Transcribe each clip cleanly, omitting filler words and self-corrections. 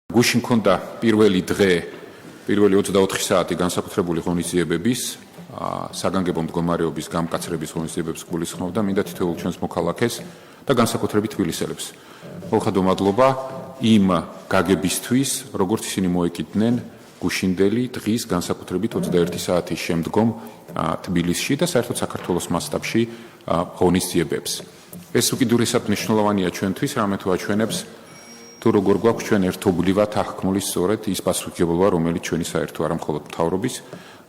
გუშინ მქონდა პირველი დღე, პირველი 24 საათი განსაკუთრებული ღონისძიებების, საგანგებო მდგომარეობის გამკაცრების ღონისძიებებს გულისხმობდა მინდა თითოეულ ჩვენს მოქალაქეს და განსაკუთრებით თბილისელებს. მოუხადო მადლობა იმ გაგებისთვის, როგორც ისინი მოეკიდნენ გუშინდელი დღის განსაკუთრებით 21 საათის შემდგომ თბილისში და საერთოდ საქართველოს მასშტაბში ღონისძიებებს. ეს უკიდურესად მნიშვნელოვანია ჩვენთვის, რამე თუ აჩვენებს თუ როგორ გვაქვს ჩვენ ერთობლივად აღქმული სწორედ ის პასუხისმგებლობა, რომელიც ჩვენი საერთო არა მხოლოდ მთავრობის,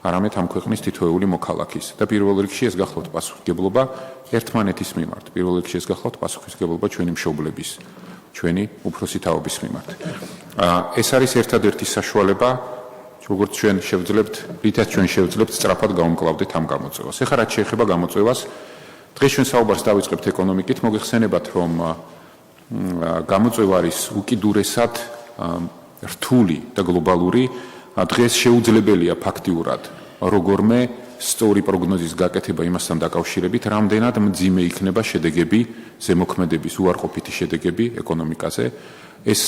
არამედ ამ ქვეყნის თითოეული მოქალაქის. და პირველ რიგში ეს გახლავთ პასუხისმგებლობა ერთმანეთის მიმართ. პირველ რიგში ეს გახლავთ პასუხისმგებლობა ჩვენი მშობლების, ჩვენი უფროსი თაობის მიმართ. ეს არის ერთადერთი საშუალება, როგორც ჩვენ შევძლებთ, რითაც ჩვენ შევძლებთ სწრაფად გავუმკლავდეთ ამ გამოწვევას. ეხლა რაც შეეხება გამოწვევას, დღეს ჩვენ საუბარს დავიწყებთ ეკონომიკით, მოგეხსენებათ, რომ გამოწვევა არის უკიდურესად რთული და გლობალური. დღეს შეუძლებელია ფაქტიურად როგორმე სწორი პროგნოზის გაკეთება იმასთან დაკავშირებით, რამდენად მძიმე იქნება შედეგები, ზემოქმედების უარყოფითი შედეგები ეკონომიკაზე. ეს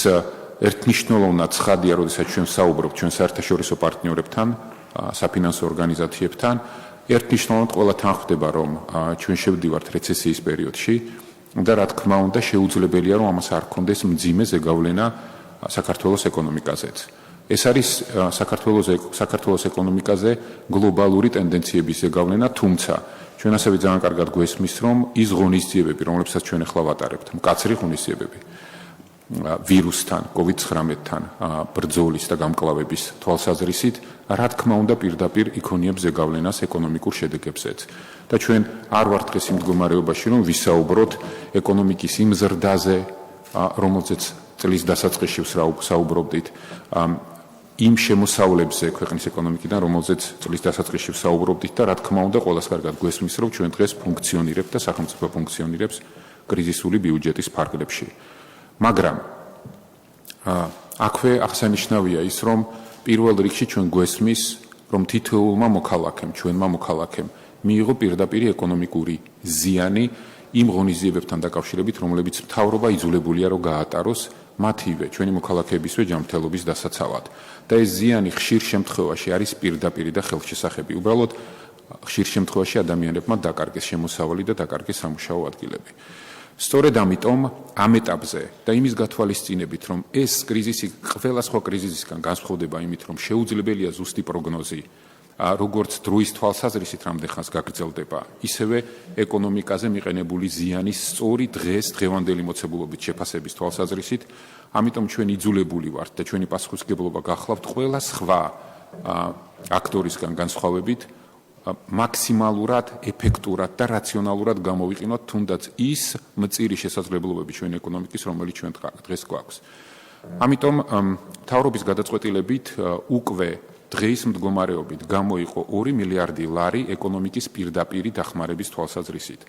ერთნიშნულოვნად ცხადია, როდესაც ჩვენ საუბრობთ ჩვენ საერთაშორისო პარტნიორებთან, საფინანსო ორგანიზაციებთან. ერთნიშნულოვნად ყველათან ხვდება, რომ ჩვენ შევდივართ რეცესიის პერიოდში და რა თქმა უნდა შეუძლებელია, რომ ამას არ ქონდეს მძიმე ზეგავლენა საქართველოს ეკონომიკაზეც. ეს არის საქართველოს ეკონომიკაზე გლობალური ტენდენციების ზეგავლენა, თუმცა ჩვენ ასევე ძალიან კარგად გვესმის, რომ ის ღონისძიებები, რომლებსაც ჩვენ ახლა ვატარებთ, მკაცრი ღონისძიებები ვირუსთან, COVID-19-თან ბრძოლის და გამკლავების თვალსაზრისით, რა თქმა უნდა პირდაპირ იქონიებს ზეგავლენას ეკონომიკურ შედეგებზეც. და ჩვენ არ ვართ დღეს იმ მდგომარეობაში, რომ ვისაუბროთ ეკონომიკის იმ ზრდაზე, რომელზეც წლის დასაწყისში საუბრობდით, იმ შემოსავლებზე ქვეყნის ეკონომიკიდან, რომელზეც წლის დასაწყისში საუბრობდით და რა თქმა უნდა ყველას კარგად გვესმის, რომ ჩვენ დღეს ფუნქციონირებთ და სახელმწიფო ფუნქციონირებს კრიზისული ბიუჯეტის ფარგლებში. მაგრამ აქვე აღსანიშნავია ის, რომ პირველ რიგში ჩვენ გვესმის, რომ თითოეულმა მოქალაქემ, ჩვენმა მოქალაქემ მიიღო პირდაპირი ეკონომიკური ზიანი იმ ღონისძიებებთან დაკავშირებით, რომლებიც მთავრობა იძულებულია რომ გაატაროს მათივე ჩვენი მოქალაქეებისვე ჯანმრთელობის დასაცავად. და ეს ზიანი ხშირ შემთხვევაში არის პირდაპირი და ხელშესახები. უბრალოდ ხშირ შემთხვევაში ადამიანებმა დაკარგეს შემოსავალი და დაკარგეს სამუშაო ადგილები. სწორედ ამიტომ ამ ეტაპზე და იმის გათვალისწინებით, რომ ეს კრიზისი ყველა სხვა კრიზისისგან განსხვავდება იმით, რომ შეუძლებელია ზუსტი პროგნოზი, როგორც დროის თვალსაზრისით რამდენხანს გაგრძელდება, ისევე ეკონომიკაზე მიყენებული ზიანის სწორი დღევანდელი მოცებულობით შეფასების თვალსაზრისით, ამიტომ ჩვენ იძულებული ვართ და ჩვენი პასუხისმგებლობა გახლავთ ყველა სხვა აქტორისგან განსხვავებით, მაქსიმალურად ეფექტურად და რაციონალურად გამოვიყინოთ თუნდაც ის მწირი შესაძლებლობები ჩვენი ეკონომიკის, რომელიც ჩვენ დღეს გვაქვს. ამიტომ მთავრობის გადაწყვეტილებით უკვე დღეის მდგომარეობით გამოიყო 2 მილიარდი ლარი ეკონომიკის პირდაპირი დახმარების თვალსაზრისით.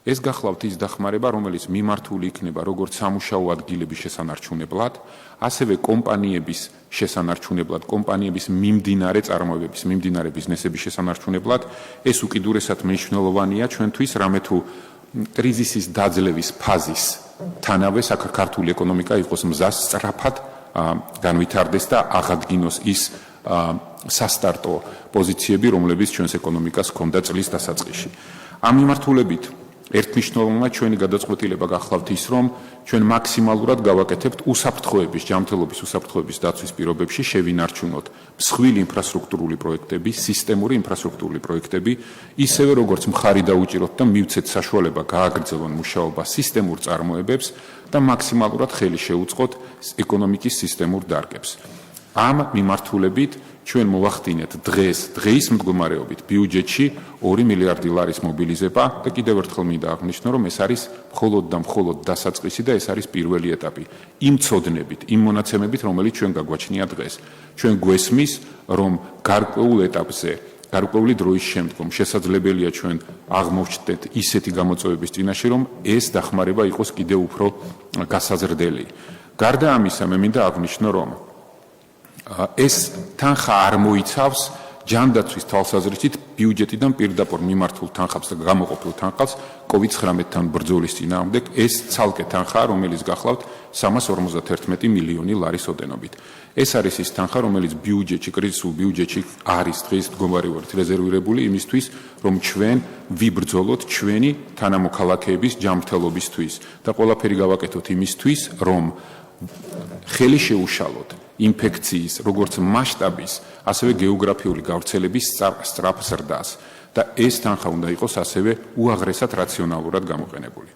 ეს გახლავთ ის დახმარება, რომელიც მიმართული იქნება როგორც სამუშაო ადგილების შესანარჩუნებლად, ასევე კომპანიების შესანარჩუნებლად, კომპანიების მიმდინარე წარმოებების, მიმდინარე ბიზნესების შესანარჩუნებლად. ეს უკიდურესად მნიშვნელოვანია ჩვენთვის, რამე თუ კრიზისის დაძლევის ფაზის თანავე საქართველოს ეკონომიკა იყოს მზას სწრაფად განვითარდეს და აღადგინოს ის სასტარტო პოზიციები, რომლებიც ჩვენს ეკონომიკას ჰქონდა წლის დასაწყისში. ამ მიმართულებით ერთნიშნულოვნად ჩვენი გადაწყვეტილება გახლავთ ის, რომ ჩვენ მაქსიმალურად გავაკეთებთ უსაფრთხოების, ჯანმრთელობის უსაფრთხოების დაცვის პირობებში შევინარჩუნოთ მსხვილი ინფრასტრუქტურული პროექტები, სისტემური ინფრასტრუქტურული პროექტები, ისევე როგორც მხარი დაუჭიროთ და მივცეთ საშუალება გააგრძელონ მუშაობა სისტემურ წარმოებებს და მაქსიმალურად ხელი შეუწყოთ ეკონომიკის სისტემურ დარგებს. ამ მიმართულებით ჩვენ მოვახდინეთ დღეის მდგომარეობით ბიუჯეტში 2 მილიარდი ლარის მობილიზება და კიდევ ერთხელ მინდა აღნიშნო, რომ ეს არის მხოლოდ დასაწყისი და ეს არის პირველი ეტაპი. იმ ცოდნებით, იმ მონაცემებით, რომელიც ჩვენ გაგვაჩნია დღეს. ჩვენ გვესმის, რომ გარკვეულ ეტაპზე, გარკვეული დროის შემდგომ შესაძლებელია ჩვენ აღმოვჩნდეთ ისეთი გამოწვევების წინაშე, რომ ეს დახმარება იყოს კიდევ უფრო გასაზრდელი. გარდა ამისა, მე მინდა აღნიშნო, რომ ეს თანხა არ მოიცავს ჯანდაცვის თვალსაზრისით ბიუჯეტიდან პირდაპირ მიმართულ თანხებს და გამოყოფილ თანხებს COVID-19-თან ბრძოლის წინააღმდეგ ეს ცალკე თანხა, რომელიც გახლავთ 351 მილიონი ლარის ოდენობით. ეს არის ის თანხა, რომელიც ბიუჯეტში, კრიზისულ ბიუჯეტში არის დღეს მდგომარეობით რეზერვირებული იმისთვის, რომ ჩვენ ვიბრძოლოთ ჩვენი თანამოქალაქეების ჯანმრთელობისთვის და ყველაფერი გავაკეთოთ იმისთვის, რომ ხელი შეუშალოთ ინფექციის, როგორც მასშტაბის, ასევე გეოგრაფიული გავრცელების სწრაფ ზრდას და ეს თანხა უნდა იყოს ასევე უაღრესად რაციონალურად გამოყენებული.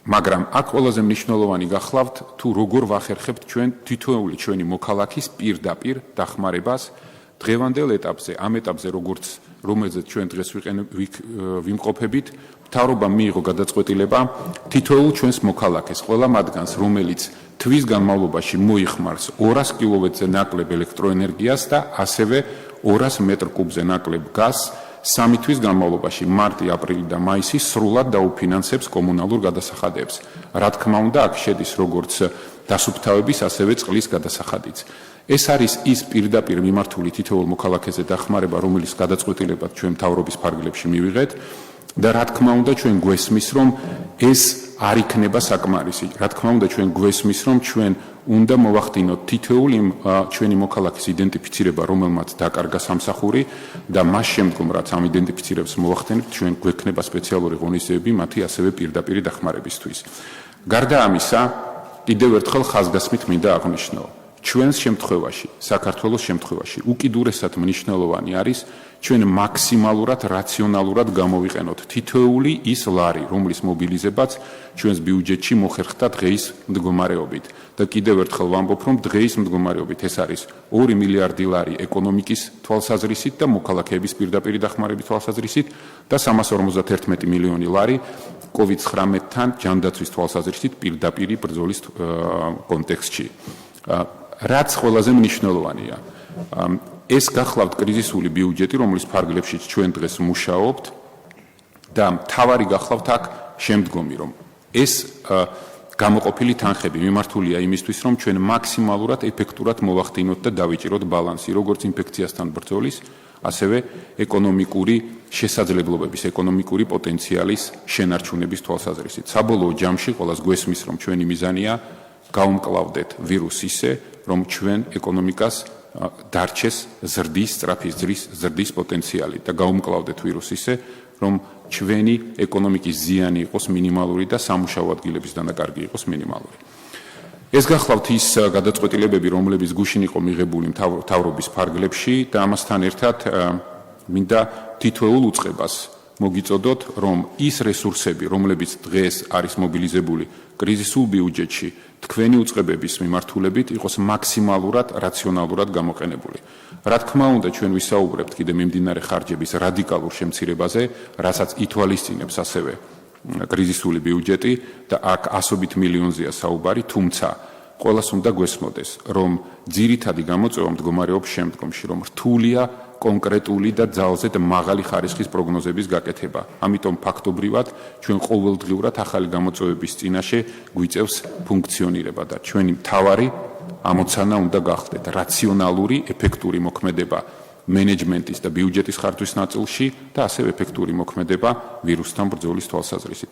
მაგრამ აქ ყველაზე მნიშვნელოვანი გახლავთ თუ როგორ ვახერხებთ ჩვენ თითოეული ჩვენი მოქალაქის პირდაპირ დახმარებას დღევანდელ ეტაპზე, ამ ეტაპზე რომელზეც ჩვენ დღეს ვიმყოფებით, მთავრობამ მიიღო გადაწყვეტილება თითოეულ ჩვენს მოქალაქეს, ყველა მათგანს, რომელიც თვის განმავლობაში მოიხმარს 200 კილოვატზე ნაკლებ ელექტროენერგიას და ასევე 200 მეტრ კუბზე ნაკლებ გაზს, 3 თვის განმავლობაში, მარტი, აპრილი და მაისი სრულად დაუფინანსებს კომუნალურ გადასახადებს. რა თქმა უნდა, აქ შედის როგორც დასუფთავების, ასევე წყლის გადასახადიც. ეს არის ის პირდაპირ მიმართული თითოეულ მოქალაქეზე დახმარება, რომელიც გადაწყვეტილებად ჩვენ მთავრობის ფარგლებში მივიღეთ და რა თქმა უნდა, ჩვენ გვესმის, რომ ეს არ იქნება საკმარისი. რა თქმა უნდა, ჩვენ გვესმის, რომ ჩვენ უნდა მოვახდინოთ თითოეული ჩვენი მოქალაქის იდენტიფიცირება, რომელმაც დაკარგა სამსახური და მას შემდგომ, რაც ამ იდენტიფიცირებას მოვახდენებთ, ჩვენ გვექნება სპეციალური ღონისძიებები მათი ასევე პირდაპირი დახმარებისთვის. გარდა ამისა, კიდევ ერთხელ ხაზგასმით მინდა აღვნიშნო, ჩვენს შემთხვევაში, საქართველოს შემთხვევაში, უკიდურესად მნიშვნელოვანი არის ჩვენ მაქსიმალურად რაციონალურად გამოვიყენოთ თითოეული ის ლარი, რომლის მობილიზებაც ჩვენს ბიუჯეტში მოხერხდა დღეის მდგომარეობით. და კიდევ ერთხელ ვამბობ, რომ დღეის მდგომარეობით ეს არის 2 მილიარდი ლარი ეკონომიკის თვალსაზრისით და მოქალაქეების პირდაპირი დახმარების თვალსაზრისით და 351 მილიონი ლარი COVID-19-თან ჯანდაცვის თვალსაზრისით პირდაპირი ბრძოლის კონტექსტში. რაც ყველაზე მნიშვნელოვანია, ეს გახლავთ კრიზისული ბიუჯეტი, რომლის ფარგლებშიც ჩვენ დღეს მუშაობთ და მთავარი გახლავთ აქ შემდგომი, რომ ეს გამოყოფილი თანხები მიმართულია იმისთვის, რომ ჩვენ მაქსიმალურად ეფექტურად მოვახდინოთ და დავიჭიროთ ბალანსი, როგორც ინფექციასთან ბრძოლის, ასევე ეკონომიკური შესაძლებლობების, ეკონომიკური პოტენციალის შენარჩუნების თვალსაზრისით. საბოლოო ჯამში ყველას გვესმის, რომ ჩვენი მიზანია გაუმკლავდეთ ვირუსს ისე, რომ ჩვენ ეკონომიკას დარჩეს ზრდის, სწრაფი ზრდის პოტენციალი და გაუმკლავდეთ ვირუსს ისე, რომ ჩვენი ეკონომიკის ზიანი იყოს მინიმალური და სამუშაო ადგილების დანაკარგი იყოს მინიმალური. ეს გახლავთ ის გადაწყვეტილებები, რომლებიც გუშინ იყო მიღებული მთავრობის ფარგლებში და ამასთან ერთად მინდა თითოეულ უწყებას მოგიწოდოთ, რომ ის რესურსები, რომლებიც დღეს არის მობილიზებული კრიზისულ ბიუჯეტში, თქვენი უწყებების მიმართულებით იყოს მაქსიმალურად რაციონალურად გამოყენებული. რა თქმა უნდა, ჩვენ ვისაუბრებთ კიდე მიმდინარე ხარჯების რადიკალურ შემცირებაზე, რასაც ითვალისწინებს ასევე კრიზისული ბიუჯეტი და აქ ასობით მილიონზეა საუბარი, თუმცა ყველას უნდა გვესმოდეს, რომ ძირითადი გამოწვევა მდგომარეობს შემდგომში, რომ რთულია კონკრეტული და ძალზედ მაღალი ხარისხის პროგნოზების გაკეთება. ამიტომ ფაქტობრივად ჩვენ ყოველდღიურად ახალი გამოწვევების წინაშე გვიწევს ფუნქციონირება და ჩვენი მთავარი ამოცანა უნდა გახდეთ რაციონალური, ეფექტური მოქმედება მენეჯმენტის და ბიუჯეტის ხარჯვის ნაწილში და ასევე ეფექტური მოქმედება ვირუსთან ბრძოლის თვალსაზრისით.